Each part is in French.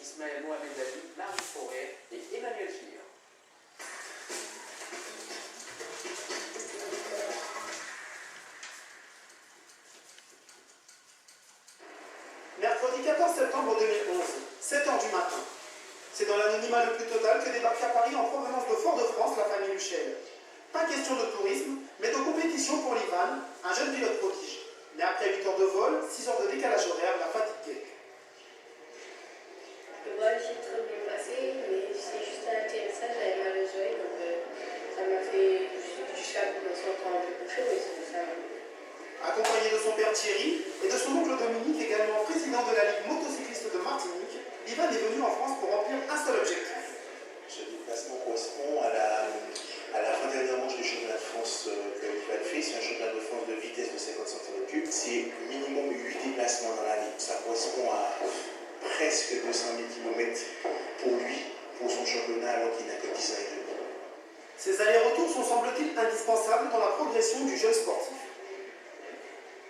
Ismaël Mohamed David, Marie Forêt et Emmanuel Gir. Mercredi 14 septembre 2011, 7h du matin. C'est dans l'anonymat le plus total que débarque à Paris en provenance de Fort-de-France la famille Luchel. Pas question de tourisme, mais de compétition pour l'Ivan, un jeune pilote prodige. Mais après 8 heures de vol, 6 heures de décalage horaire, la fatigue guette. Le vol s'est très bien passé, mais c'est juste à l'atterrissage, j'avais mal aux oreilles, donc ça m'a fait jusqu'à commencer à un peu couché, mais ça va. Accompagné de son père Thierry et de son oncle Dominique, également président de la Ligue motocycliste de Martinique, l'Ivan est venu en France pour remplir un seul objectif. Ce déplacement correspond à la fin-dernière manche du championnat de France que l'Ivan fait. C'est un championnat de France de vitesse de 50 cm3. C'est minimum 8 déplacements dans l'année. Ça correspond à presque 200 000 km pour lui, pour son championnat, alors qu'il n'a que 10 ans et demi. Ces allers-retours sont, semble-t-il, indispensables dans la progression du jeune sportif.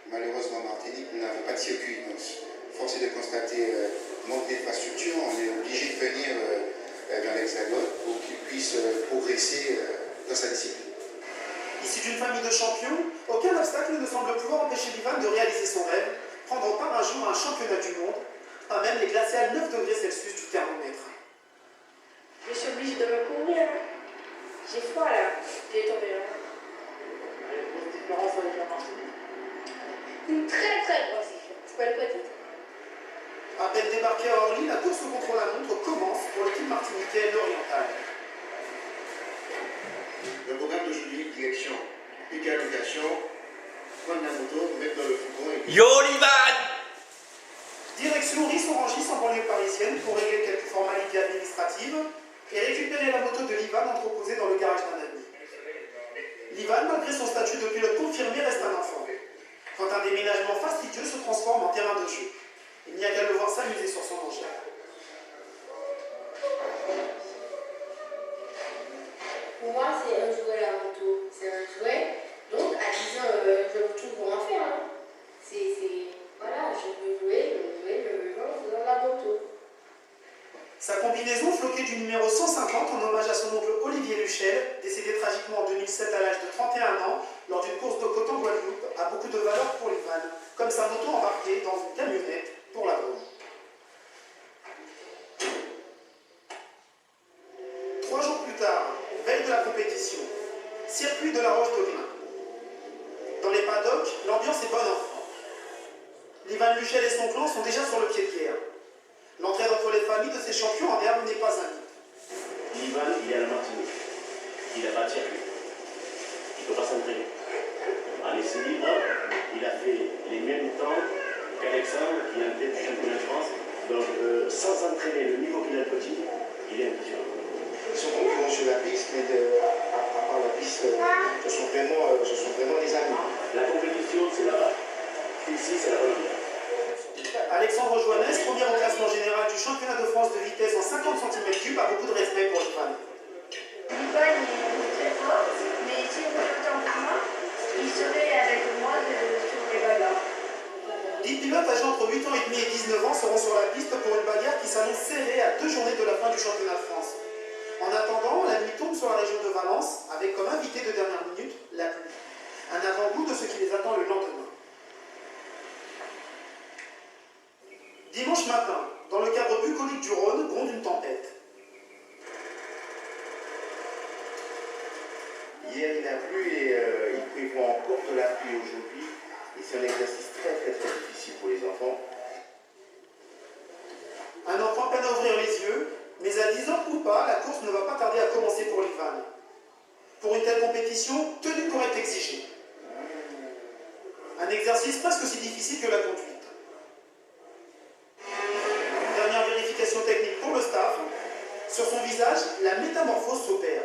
Malheureusement, Martinique, nous n'avons pas de circuit. Donc, force est de constater manque d'infrastructure. On est obligé de venir dans l'Hexagone pour qu'il puisse progresser dans sa discipline. Issu d'une famille de champions, aucun obstacle ne semble pouvoir empêcher l'Ivan de réaliser son rêve, prendre part un jour à un championnat du monde, pas même les glaciales 9 degrés Celsius du thermomètre. Je suis obligée de me couvrir. J'ai froid là. J'ai tombé là. Une différence avec la Martinique. Une très très grosse différence. C'est pas une petite. À peine débarqué à Orly, la course contre la montre commence pour l'équipe martiniquaise orientale. Le programme d'aujourd'hui, direction Piquet-Location, prendre la moto, mettre dans le fourgon et... Yo l'Ivan! Direction Ris-Orangis en banlieue parisienne pour régler quelques formalités administratives et récupérer la moto de l'Ivan entreposée dans le garage d'un ami. L'Ivan, malgré son statut de pilote confirmé, reste un enfant. Quand un déménagement fastidieux se transforme en terrain de jeu. Il n'y a qu'à le voir s'amuser sur son engin. Pour moi, c'est un jouet la moto. C'est un jouet. Donc, à 10 ans, je peux tout pour en faire. Hein. Voilà, je veux jouer, dans la moto. Sa combinaison, floquée du numéro 150 en hommage à son oncle Olivier Luchel, décédé tragiquement en 2007 à l'âge de 31 ans, lors d'une course de côte en Guadeloupe, a beaucoup de valeur pour l'Ivan, comme sa moto embarquée dans une camionnette pour la Drôme. 3 jours plus tard, veille de la compétition, circuit de la Roche-de-Glin. Dans les paddocks, l'ambiance est bonne en France. l'Ivan Luchel et son clan sont déjà sur le pied de guerre. L'entraide entre les familles de ces champions en herbe n'est pas un mythe. L'Ivan, il est à la Martinique. Il n'a pas de circuit. Il ne peut pas s'entraîner. En essai libre, il a fait les mêmes temps qu'Alexandre, qui est en tête du championnat de France. Donc, sans s'entraîner, le niveau qu'il a petit, il est impressionnant. Ils sont concurrents sur la piste, mais à part la piste, ce sont vraiment des amis. La compétition, c'est là-bas. Ici, c'est la Colombie. Alexandre Joannès, premier au classement général du championnat de France de vitesse en 50 cm3, a beaucoup de respect pour l'Ivan. L'Ivan est très fort, mais s'il veut autant que moi, il serait avec moi sur les bagarres. 10 pilotes âgés entre 8 ans et demi et 19 ans seront sur la piste pour une bagarre qui s'annonce serrée à 2 journées de la fin du championnat de France. En attendant, la nuit tombe sur la région de Valence, avec comme invité de dernière minute la pluie. Un avant-goût de ce qui les attend le lendemain. Dimanche matin, dans le cadre bucolique du Rhône, gronde une tempête. Hier, il a plu et il prévoit encore de la pluie aujourd'hui. Et c'est un exercice très difficile pour les enfants. Un enfant peine à ouvrir les yeux, mais à 10 ans ou pas, la course ne va pas tarder à commencer pour l'Ivan. Pour une telle compétition, tenue pour être exigée. Un exercice presque aussi difficile que la conduite. Dernière vérification technique pour le staff. Sur son visage, la métamorphose s'opère.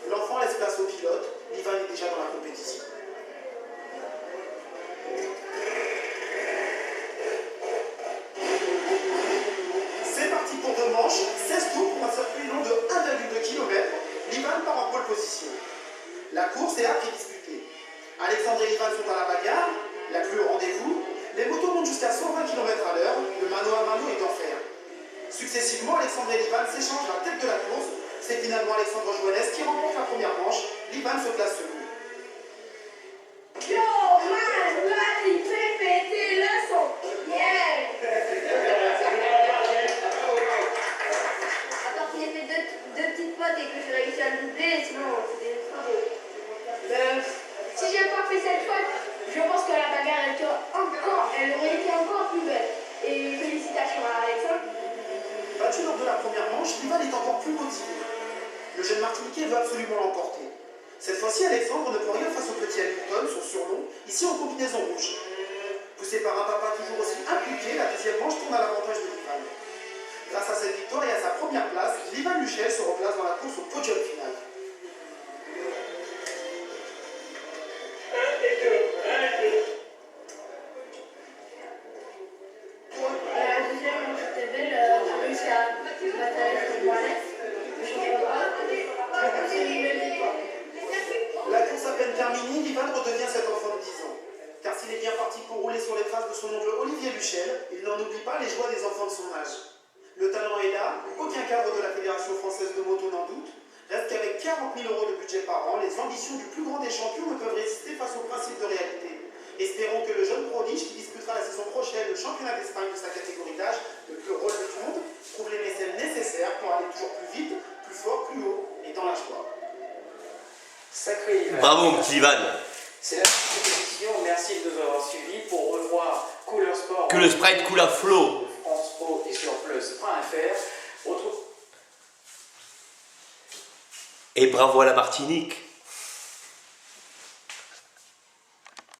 L'enfant laisse place au pilote, l'Ivan est déjà dans la compétition. C'est parti pour 2 manches, 16 tours pour un circuit long de 1,2 km. L'Ivan part en pole position. La course est âpre et disputée. Alexandre et l'Ivan sont à la bagarre, la pluie au rendez-vous. Les motos montent jusqu'à 120 km/h, le mano à mano est en fer. Successivement, et Livan s'échangent la tête de la course. C'est finalement Alexandre Joannès qui remporte la première manche. Livan se classe second. Yo, man, vas-y, fais péter le son. Yeah. À part qu'il ait fait deux petites potes et que j'ai réussi à le doubler, sinon c'était trop beau. Si j'ai pas fait cette faute, je pense que la bagarre elle aurait été encore plus belle. Et félicitations à Alexandre. Battu lors de la première manche, Livan est encore plus motivé. Le jeune Martiniquais veut absolument l'emporter. Cette fois-ci, Alexandre ne peut rien face au petit Hamilton, son surnom, ici en combinaison rouge. Poussé par un papa toujours aussi impliqué, la deuxième manche tourne à l'avantage de Livan. Grâce à cette victoire et à sa première place, Livan Luchel se replace dans la course au podium final. La deuxième manche était belle, on a réussi à battre Alexandre Joannès. Le champion c'est une belle victoire. La course à peine terminée, Livan redevient cet enfant de 10 ans. Car s'il est bien parti pour rouler sur les traces de son oncle Olivier Luchel, il n'en oublie pas les joies des enfants de son âge. Le talent est là, aucun cadre de la Fédération française de moto n'en doute. Reste qu'avec 40 000 € de budget par an, les ambitions du plus grand des champions ne peuvent résister face au principe de réalité. Espérons que le jeune prodige qui disputera la saison prochaine le championnat d'Espagne de sa catégorie d'âge, le plus rôle du monde, trouve les mécènes nécessaires pour aller toujours plus vite, plus fort, plus haut et dans la joie. Sacré Livan. Bravo mon petit Livan. C'est la compétition. Merci de nous avoir suivis pour revoir Couleur Sport. Que le sprite coule à flot. France Pro et sur plus.fr. Retrouve Et bravo à la Martinique.